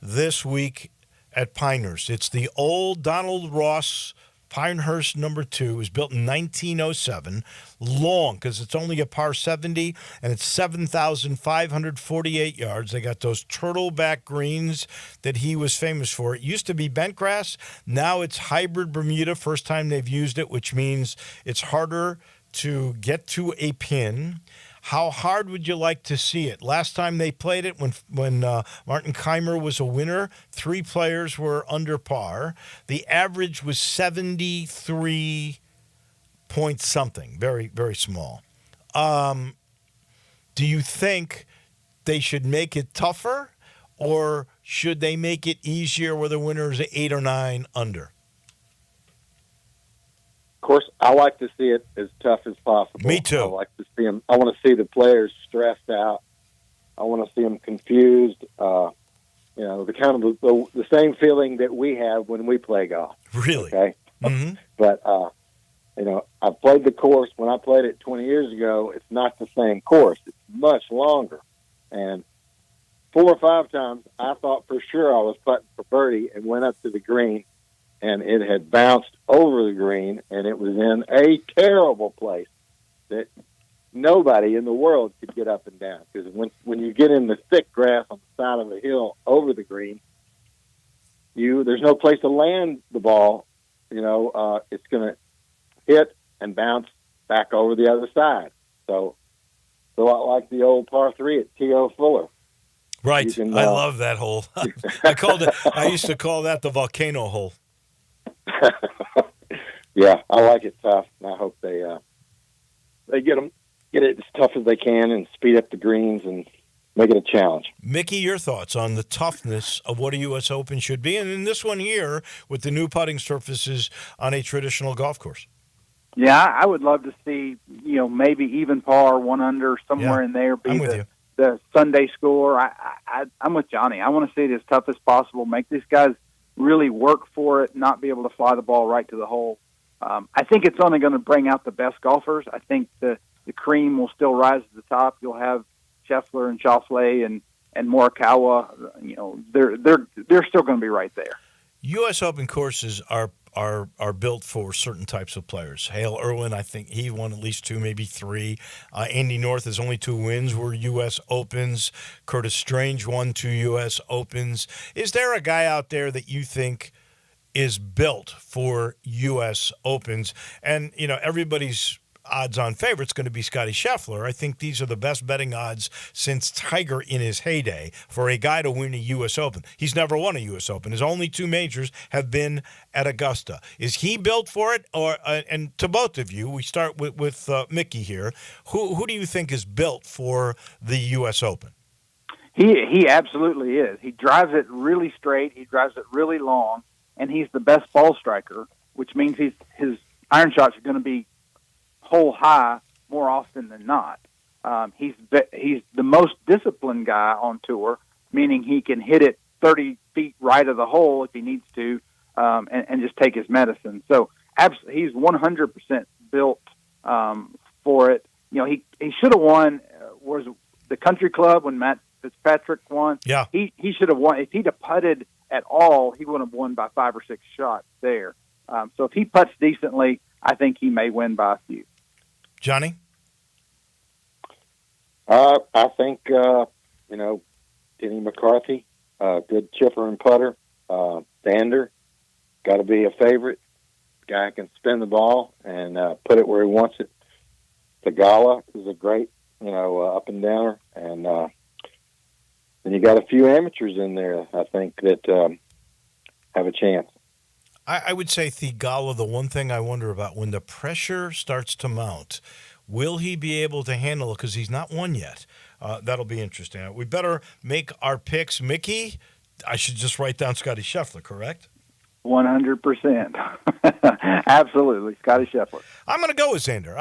this week at Pinehurst? It's the old Donald Ross Pinehurst number 2 was built in 1907. Long, because it's only a par 70, and it's 7,548 yards. They got those turtleback greens that he was famous for. It used to be bent grass. Now it's hybrid Bermuda. First time they've used it, which means it's harder to get to a pin. How hard would you like to see it? Last time they played it, when Martin Keimer was a winner, 3 players were under par. The average was 73 point something, very, very small. Do you think they should make it tougher, or should they make it easier where the winner is 8 or 9 under? Of course, I like to see it as tough as possible. Me too. I like to see them. I want to see the players stressed out. I want to see them confused. The kind of the same feeling that we have when we play golf. Really? Okay. Mm-hmm. But I played the course when I played it 20 years ago. It's not the same course. It's much longer, and 4 or 5 times I thought for sure I was putting for birdie and went up to the green. And it had bounced over the green, and it was in a terrible place that nobody in the world could get up and down. Because when you get in the thick grass on the side of the hill over the green, there's no place to land the ball. It's going to hit and bounce back over the other side. So a lot like the old par 3 at T.O. Fuller. Right. I love that hole. I used to call that the volcano hole. Yeah, I like it tough, and I hope they get it as tough as they can and speed up the greens and make it a challenge. Mickey, your thoughts on the toughness of what a U.S. Open should be, and in this one here with the new putting surfaces on a traditional golf course? Yeah, I would love to see, maybe even par, 1 under, somewhere in there be the Sunday score. I'm with Johnny. I want to see it as tough as possible, make these guys really work for it, not be able to fly the ball right to the hole. I think it's only going to bring out the best golfers. I think the cream will still rise to the top. You'll have Scheffler and Schauffele and Morikawa. They're still going to be right there. U.S. Open courses are built for certain types of players. Hale Irwin, I think he won at least 2, maybe 3. Andy North has only 2 wins were U.S. Opens. Curtis Strange won 2 U.S. Opens. Is there a guy out there that you think is built for U.S. Opens? And, everybody's odds-on favorite's going to be Scotty Scheffler. I think these are the best betting odds since Tiger in his heyday for a guy to win a U.S. Open. He's never won a U.S. Open. His only 2 majors have been at Augusta. Is he built for it? Or and to both of you, we start with Mickey here. Who do you think is built for the U.S. Open? He absolutely is. He drives it really straight. He drives it really long, and he's the best ball striker, which means his iron shots are going to be hole high more often than not. He's the most disciplined guy on tour, meaning he can hit it 30 feet right of the hole if he needs to, and just take his medicine. So he's 100% built for it. He should have won. Was the Country Club when Matt Fitzpatrick won? Yeah, he should have won. If he'd have putted at all, he would have won by 5 or 6 shots there. So if he putts decently, I think he may win by a few. Johnny? I think, Denny McCarthy, good chipper and putter. Xander, got to be a favorite. Guy can spin the ball and put it where he wants it. Tagala is a great, up and downer. And then you got a few amateurs in there, I think, that have a chance. I would say Thigala, the one thing I wonder about, when the pressure starts to mount, will he be able to handle it? Because he's not won yet. That'll be interesting. We better make our picks. Mickey, I should just write down Scotty Scheffler, correct? 100%. Absolutely, Scotty Scheffler. I'm going to go with Xander.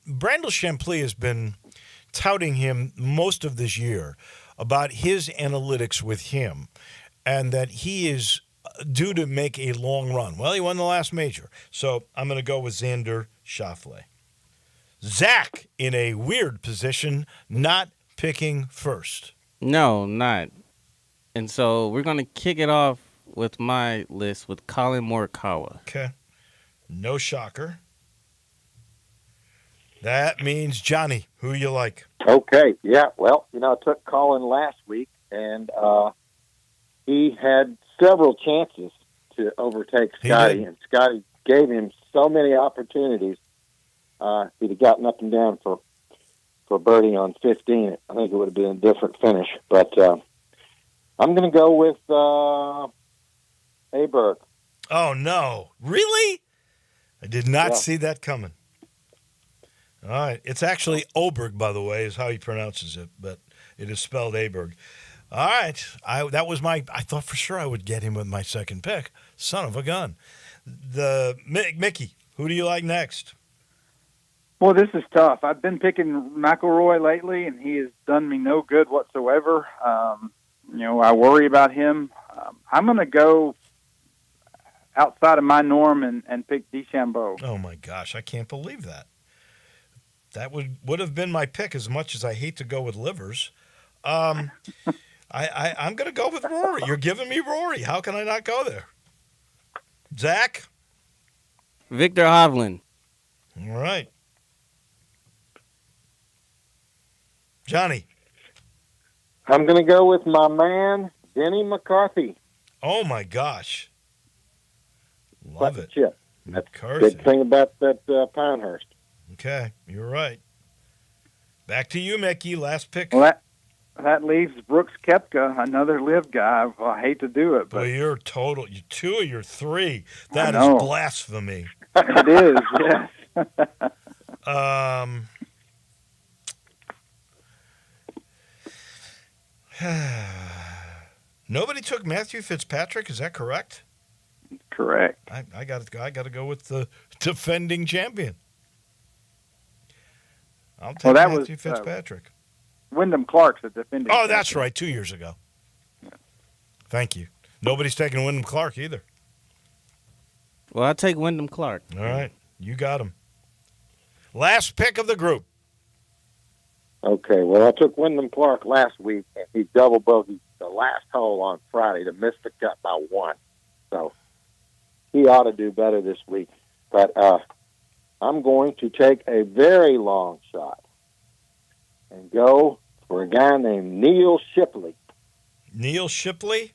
Brandel Champley has been touting him most of this year about his analytics with him and that he is due to make a long run. Well, he won the last major. So I'm going to go with Xander Schauffele. Zach, in a weird position, not picking first. No, not. And so we're going to kick it off with my list with Colin Morikawa. Okay. No shocker. That means Johnny, who you like? Okay, yeah. Well, I took Colin last week, and he had several chances to overtake Scotty, and Scotty gave him so many opportunities. He'd have gotten up and down for birdie on 15. I think it would have been a different finish. But I'm going to go with Aberg. Oh, no. Really? I did not see that coming. All right. It's actually Oberg, by the way, is how he pronounces it, but it is spelled Aberg. All right. I thought for sure I would get him with my second pick. Son of a gun. Mickey, who do you like next? Well, this is tough. I've been picking McIlroy lately, and he has done me no good whatsoever. I worry about him. I'm going to go outside of my norm and pick DeChambeau. Oh, my gosh. I can't believe that. That would have been my pick, as much as I hate to go with livers. I'm going to go with Rory. You're giving me Rory. How can I not go there? Zach? Victor Hovland. All right. Johnny? I'm going to go with my man, Denny McCarthy. Oh, my gosh. Love it. Chip. McCarthy. Big thing about that Pinehurst. Okay, you're right. Back to you, Mickey. Last pick. Well, that leaves Brooks Koepka, another live guy. Well, I hate to do it, but well, you're 2 of your 3. That is blasphemy. It is, yes. Nobody took Matthew Fitzpatrick. Is that correct? Correct. I got to go with the defending champion. I'll take Matthew Fitzpatrick. Wyndham Clark's the defending champion. That's right, 2 years ago. Yeah. Thank you. Nobody's taking Wyndham Clark either. Well, I'll take Wyndham Clark. All right. You got him. Last pick of the group. Okay, well, I took Wyndham Clark last week, and he double bogeyed the last hole on Friday to miss the cut by 1. So he ought to do better this week. But I'm going to take a very long shot and go for a guy named Neil Shipley. Neil Shipley?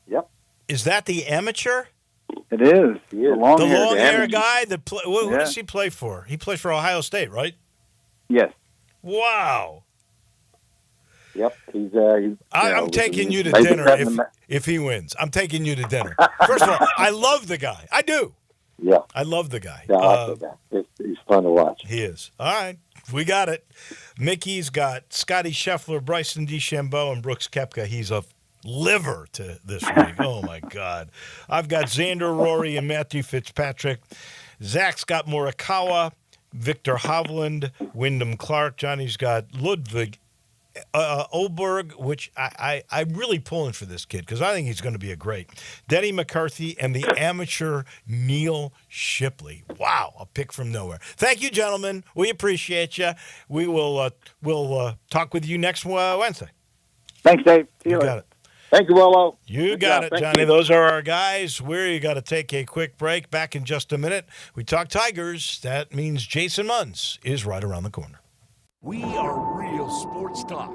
Yep. Is that the amateur? It is. He is. The long-hair guy? Who does he play for? He plays for Ohio State, right? Yes. Wow. Yep. I'm taking you to dinner if he wins. I'm taking you to dinner. First of all, I love the guy. I do. Yeah. I love the guy. Yeah, I like the guy. He's fun to watch. He is. All right. We got it. Mickey's got Scotty Scheffler, Bryson DeChambeau, and Brooks Koepka. He's a liver to this week. Oh, my God. I've got Xander, Rory, and Matthew Fitzpatrick. Zach's got Morikawa, Victor Hovland, Wyndham Clark. Johnny's got Ludwig Oberg, which I'm really pulling for this kid because I think he's going to be a great. Denny McCarthy and the amateur Neil Shipley. Wow, a pick from nowhere. Thank you, gentlemen. We appreciate you. We will we'll talk with you next Wednesday. Thanks, Dave. See you later. later. Got it. Thank you, Wolo. You got it, Johnny. Those are our guys. You got to take a quick break. Back in just a minute. We talk Tigers. That means Jason Munz is right around the corner. We are real sports talk.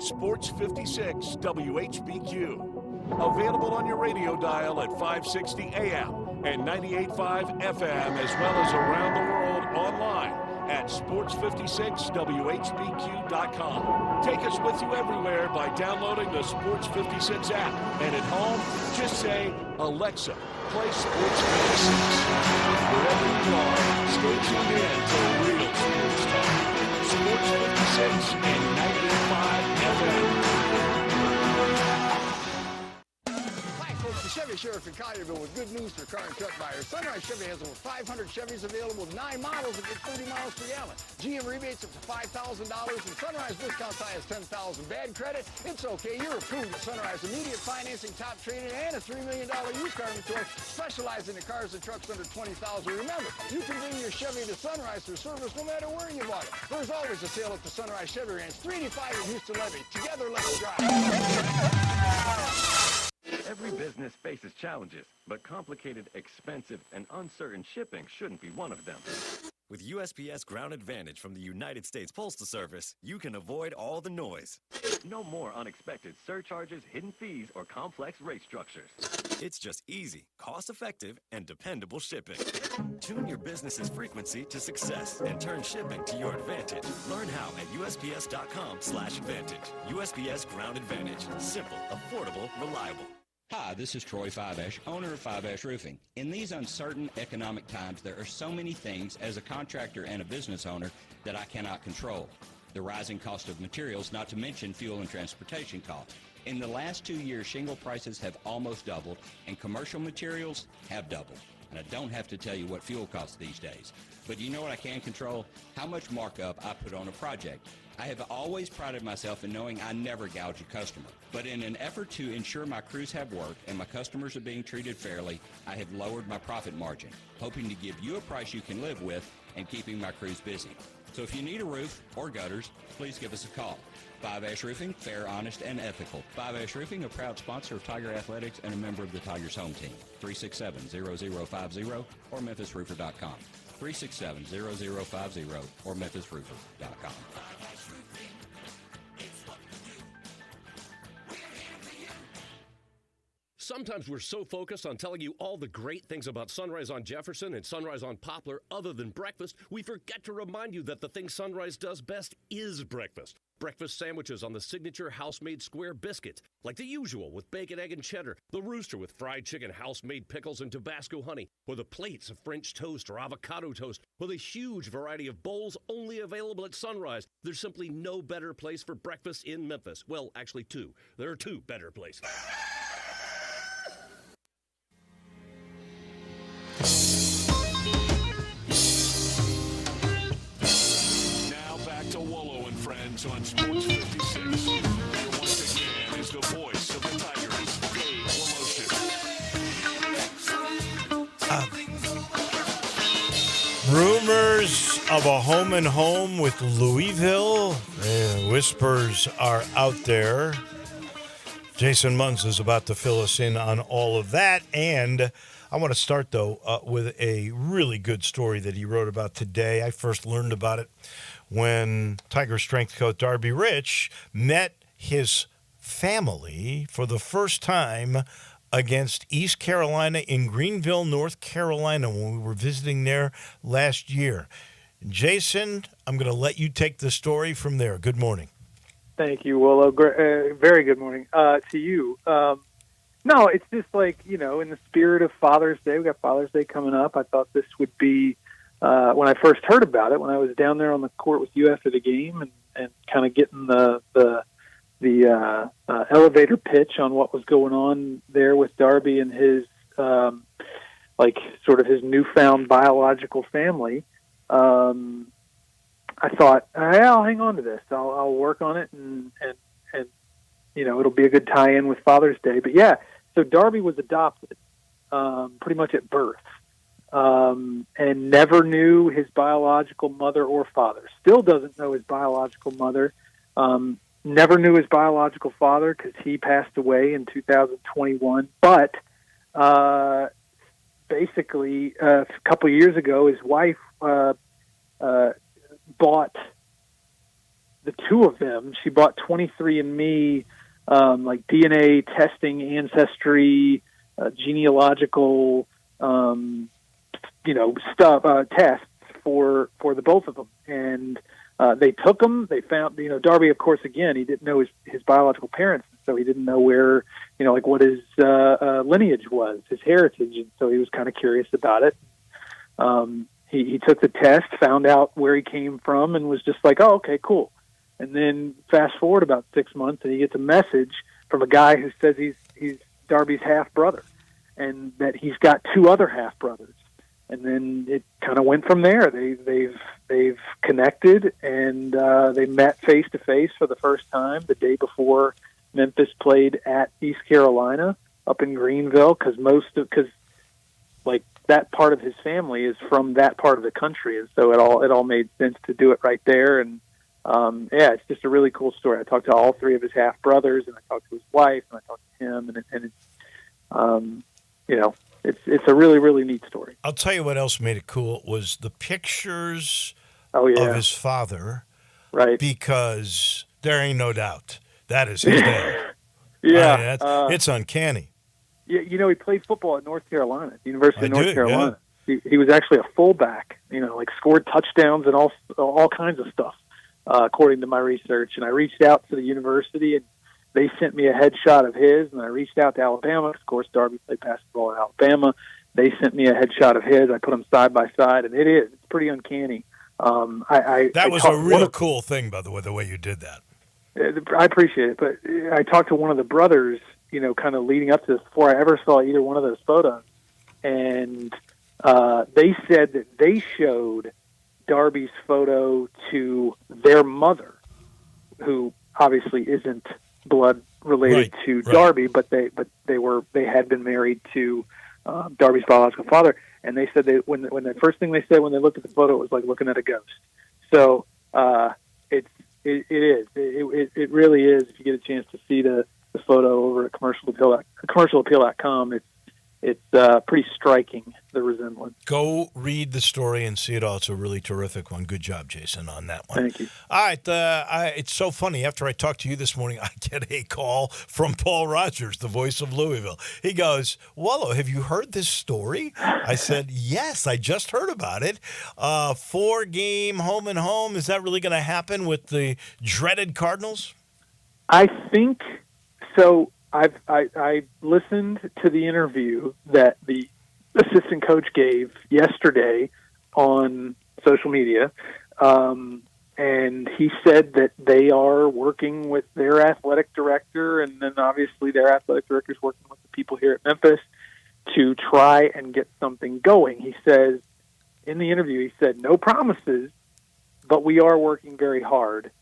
Sports 56 WHBQ. Available on your radio dial at 560 AM and 98.5 FM, as well as around the world online at sports56whbq.com. Take us with you everywhere by downloading the Sports 56 app. And at home, just say, Alexa, play Sports 56. Wherever you are, stay tuned in to real sports talk. Sports 56 and 98.5 FM. Hi, folks. The Chevy Sheriff in Collierville with good news for car and truck buyers. Sunrise Chevy has over 500 Chevys available with 9 models that get 30 miles per gallon. GM rebates up to $5,000, and Sunrise discounts high as $10,000. Bad credit? It's okay. You're approved at Sunrise. Immediate financing, top trading, and a $3 million used car inventory specializing in cars and trucks under $20,000. Remember, you can bring your Chevy to Sunrise for service no matter where you bought it. There's always a sale at the Sunrise Chevy Ranch, 385 in Houston Levy. Together, let's drive. Every business faces challenges, but complicated, expensive, and uncertain shipping shouldn't be one of them. With USPS Ground Advantage from the United States Postal Service, you can avoid all the noise. No more unexpected surcharges, hidden fees, or complex rate structures. It's just easy, cost-effective, and dependable shipping. Tune your business's frequency to success and turn shipping to your advantage. Learn how at USPS.com/advantage. USPS Ground Advantage. Simple, affordable, reliable. Hi, this is Troy Fiveash, owner of Fiveash Roofing. In these uncertain economic times, there are so many things as a contractor and a business owner that I cannot control. The rising cost of materials, not to mention fuel and transportation costs. In the last 2 years, shingle prices have almost doubled, and commercial materials have doubled. And I don't have to tell you what fuel costs these days. But you know what I can control? How much markup I put on a project. I have always prided myself in knowing I never gouge a customer. But in an effort to ensure my crews have work and my customers are being treated fairly, I have lowered my profit margin, hoping to give you a price you can live with and keeping my crews busy. So if you need a roof or gutters, please give us a call. Fiveash Roofing, fair, honest, and ethical. Fiveash Roofing, a proud sponsor of Tiger Athletics and a member of the Tigers home team. 367-0050 or MemphisRoofer.com. 367-0050 or MemphisRoofer.com. Sometimes we're so focused on telling you all the great things about Sunrise on Jefferson and Sunrise on Poplar other than breakfast, we forget to remind you that the thing Sunrise does best is breakfast. Breakfast sandwiches on the signature house-made square biscuits, like the usual with bacon, egg, and cheddar, the rooster with fried chicken, house-made pickles, and Tabasco honey, or the plates of French toast or avocado toast, with a huge variety of bowls only available at Sunrise. There's simply no better place for breakfast in Memphis. Well, actually two. There are two better places. Now back to Wolo and Friends on Sports 56. Here once again is the voice of the Tigers, Dave Woloship. Rumors of a home and home with Louisville. Whispers are out there. Jason Munz is about to fill us in on all of that. And I want to start, though, with a really good story that he wrote about today. I first learned about it when Tiger strength coach Darby Rich met his family for the first time against East Carolina in Greenville, North Carolina, when we were visiting there last year. Jason, I'm going to let you take the story from there. Good morning. Thank you, Wolo. Very good morning to you. No, it's just like, in the spirit of Father's Day, we got Father's Day coming up. I thought this would be, when I first heard about it, when I was down there on the court with you after the game and kind of getting the elevator pitch on what was going on there with Darby and his, sort of his newfound biological family. I thought, I'll hang on to this. I'll work on it and it'll be a good tie-in with Father's Day. But yeah, so Darby was adopted pretty much at birth and never knew his biological mother or father. Still doesn't know his biological mother. Never knew his biological father because he passed away in 2021. But basically, a couple of years ago, his wife bought the two of them. She bought 23andMe, like DNA testing, ancestry, genealogical, stuff, tests for the both of them. And they took them. They found, Darby, of course, again, he didn't know his biological parents, so he didn't know where, what his lineage was, his heritage, and so he was kind of curious about it. He took the test, found out where he came from, and was just like, oh, okay, cool. And then fast forward about 6 months, and he gets a message from a guy who says he's Darby's half-brother, and that he's got two other half-brothers. And then it kind of went from there. They've connected, and they met face-to-face for the first time the day before Memphis played at East Carolina up in Greenville, because that part of his family is from that part of the country, and so it all made sense to do it right there. And it's just a really cool story. I talked to all three of his half brothers, and I talked to his wife, and I talked to him, and you know, it's a really, really neat story. I'll tell you what else made it cool was the pictures Oh, yeah. of his father. Right. Because there ain't no doubt that is his dad. Yeah. It's uncanny. Yeah, you know, he played football at North Carolina, the University of North did, Carolina. He was actually a fullback, you know, like scored touchdowns and all kinds of stuff, according to my research. And I reached out to the university, and they sent me a headshot of his. And I reached out to Alabama. Of course, Darby played basketball at Alabama. They sent me a headshot of his. I put them side by side, and it's pretty uncanny. That was a real cool thing, by the way you did that. I appreciate it, but I talked to one of the brothers, you know, kind of leading up to this before I ever saw either one of those photos, and they said that they showed Darby's photo to their mother, who obviously isn't blood related to Darby, but they had been married to Darby's biological father, and they said when the first thing they said when they looked at the photo, it was like looking at a ghost. So it really is. If you get a chance to see the photo over at commercialappeal.com, it's pretty striking, the resemblance. Go read the story and see it all. It's a really terrific one. Good job, Jason, on that one. Thank you. All right. It's so funny. After I talked to you this morning, I get a call from Paul Rogers, the voice of Louisville. He goes, Wolo, have you heard this story? I said, yes, I just heard about it. 4-game home and home. Is that really going to happen with the dreaded Cardinals? I think so. I listened to the interview that the assistant coach gave yesterday on social media, and he said that they are working with their athletic director, and then obviously their athletic director is working with the people here at Memphis to try and get something going. He says in the interview, he said, no promises, but we are working very hard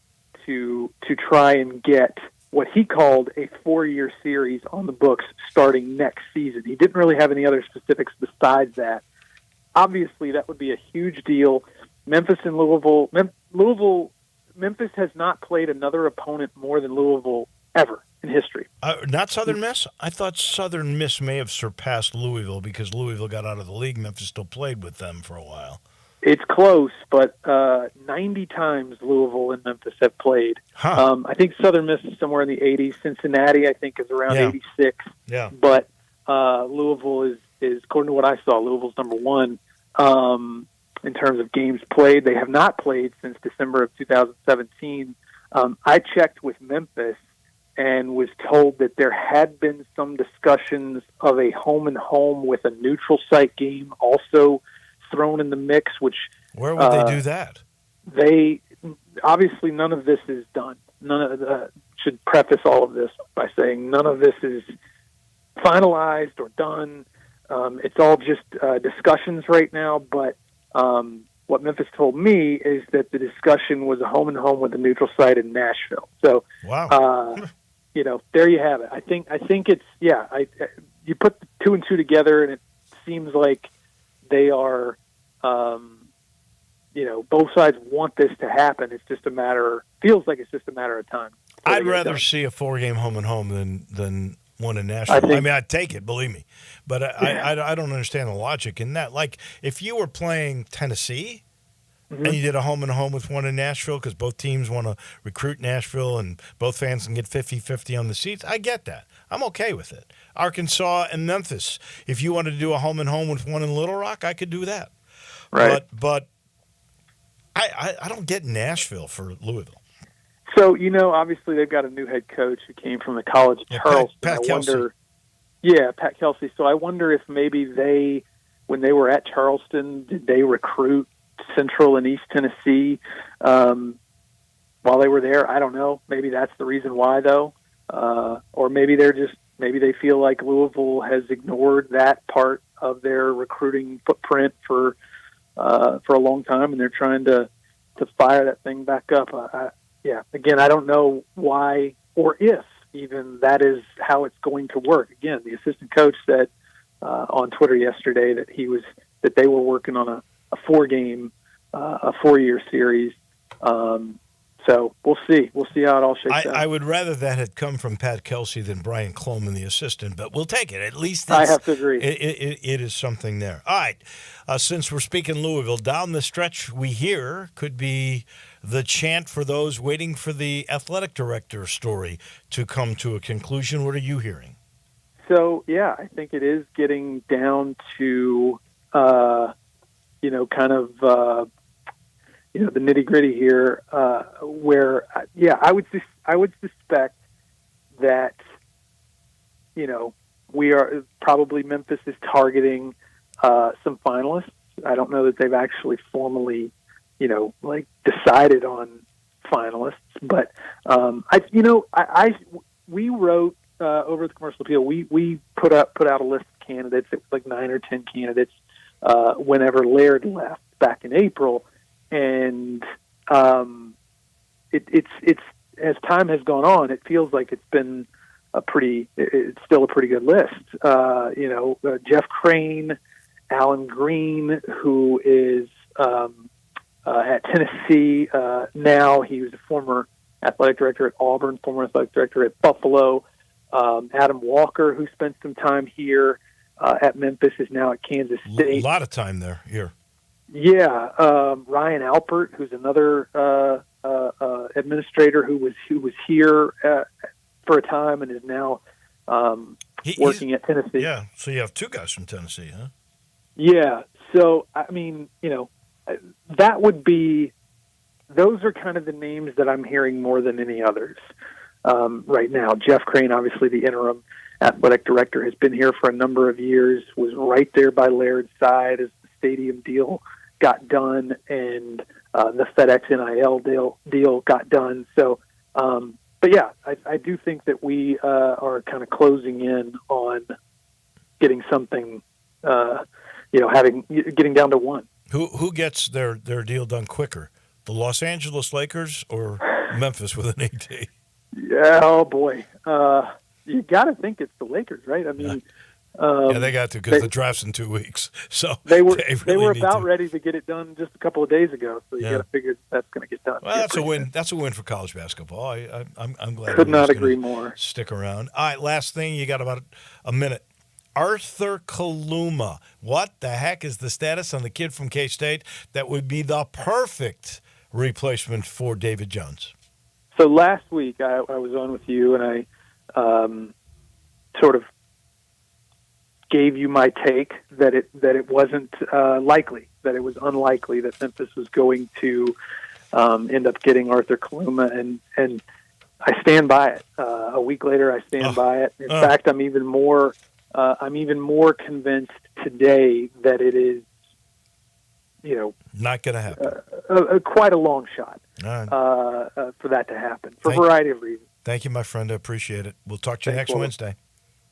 to try and get what he called a 4-year series on the books starting next season. He didn't really have any other specifics besides that. Obviously, that would be a huge deal. Memphis and Louisville. Memphis has not played another opponent more than Louisville ever in history. Not Southern Miss? I thought Southern Miss may have surpassed Louisville because Louisville got out of the league. Memphis still played with them for a while. It's close, but 90 times Louisville and Memphis have played. I think Southern Miss is somewhere in the 80s. Cincinnati, I think, is around 86. Yeah. But Louisville is, according to what I saw, Louisville's number one in terms of games played. They have not played since December of 2017. I checked with Memphis and was told that there had been some discussions of a home and home with a neutral site game also thrown in the mix, which where would they do that? They obviously none of this is done. Should preface all of this by saying none of this is finalized or done. It's all just discussions right now. But what Memphis told me is that the discussion was a home and home with a neutral site in Nashville. So, wow. There you have it. I think it's you put the 2 and 2 together, and it seems like they are, both sides want this to happen. It's just feels like it's just a matter of time. I'd rather see a 4-game home and home than one in Nashville. I'd take it, believe me. But I don't understand the logic in that. Like, if you were playing Tennessee and you did a home and home with one in Nashville because both teams want to recruit Nashville and both fans can get 50-50 on the seats, I get that. I'm okay with it. Arkansas and Memphis, if you wanted to do a home and home with one in Little Rock, I could do that. Right. But I don't get Nashville for Louisville. So, obviously they've got a new head coach who came from the College of Charleston. Pat Kelsey. Pat Kelsey. So I wonder if maybe when they were at Charleston, did they recruit Central and East Tennessee while they were there? I don't know. Maybe that's the reason why, though. Or maybe maybe they feel like Louisville has ignored that part of their recruiting footprint for a long time, and they're trying to fire that thing back up. Again, I don't know why or if even that is how it's going to work. Again, the assistant coach said on Twitter yesterday that they were working on a 4-game, a 4-year series. So we'll see. We'll see how it all shakes out. I would rather that had come from Pat Kelsey than Brian Cloman, the assistant, but we'll take it. At least I have to agree. It is something there. All right. Since we're speaking Louisville, down the stretch we hear could be the chant for those waiting for the athletic director story to come to a conclusion. What are you hearing? So, yeah, I think it is getting down to, the nitty gritty here, where, I would suspect that, we are probably Memphis is targeting some finalists. I don't know that they've actually formally, decided on finalists, but we wrote over the commercial appeal. We put out a list of candidates. It was like 9 or 10 candidates whenever Laird left back in April. And it's as time has gone on, it feels like it's been it's still a pretty good list. Jeff Crane, Alan Green, who is at Tennessee now. He was a former athletic director at Auburn, former athletic director at Buffalo. Adam Walker, who spent some time here at Memphis, is now at Kansas State. A lot of time there here. Yeah, Ryan Alpert, who's another administrator who was here for a time and is now working at Tennessee. Yeah, so you have two guys from Tennessee, huh? Yeah, so I mean, that would be. Those are kind of the names that I'm hearing more than any others right now. Jeff Crane, obviously the interim athletic director, has been here for a number of years. Was right there by Laird's side as the stadium deal got done and the FedEx NIL deal got done. So, but yeah, I do think that we are kind of closing in on getting something, getting down to one. Who gets their deal done quicker, the Los Angeles Lakers or Memphis with an AD? Yeah, oh boy, you got to think it's the Lakers, right? I mean. Yeah, they got to because the draft's in 2 weeks. So they were really about ready to get it done just a couple of days ago. So you got to figure that's going to get done. Well, that's a win. That's a win for college basketball. I'm glad. Could not agree more. Stick around. All right, last thing. You got about a minute. Arthur Kaluma. What the heck is the status on the kid from K-State that would be the perfect replacement for David Jones? So last week I was on with you and I sort of gave you my take that it wasn't likely, that it was unlikely that Memphis was going to end up getting Arthur Kaluma, and I stand by it. A week later, I stand by it. In fact, I'm even more convinced today that it is, not going to happen. Quite a long shot for that to happen for a variety of reasons. Thank you, my friend. I appreciate it. We'll talk to you next Wednesday.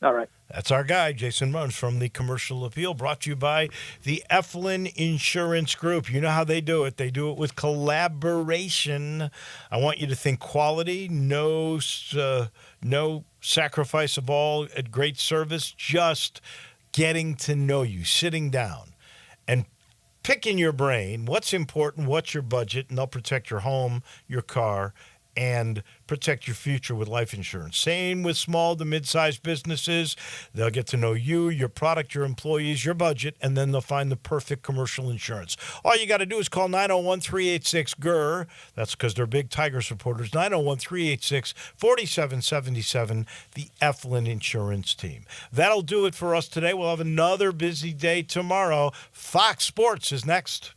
All right. That's our guy, Jason Runs from the Commercial Appeal, brought to you by the Eflin Insurance Group. You know how they do it. They do it with collaboration. I want you to think quality, no sacrifice of all, at great service, just getting to know you, sitting down and picking your brain. What's important? What's your budget? And they'll protect your home, your car, and protect your future with life insurance. Same with small to mid-sized businesses. They'll get to know you, your product, your employees, your budget, and then they'll find the perfect commercial insurance. All you got to do is call 901-386-GER. That's because they're big Tiger supporters. 901-386-4777, the Eflin Insurance Team. That'll do it for us today. We'll have another busy day tomorrow. Fox Sports is next.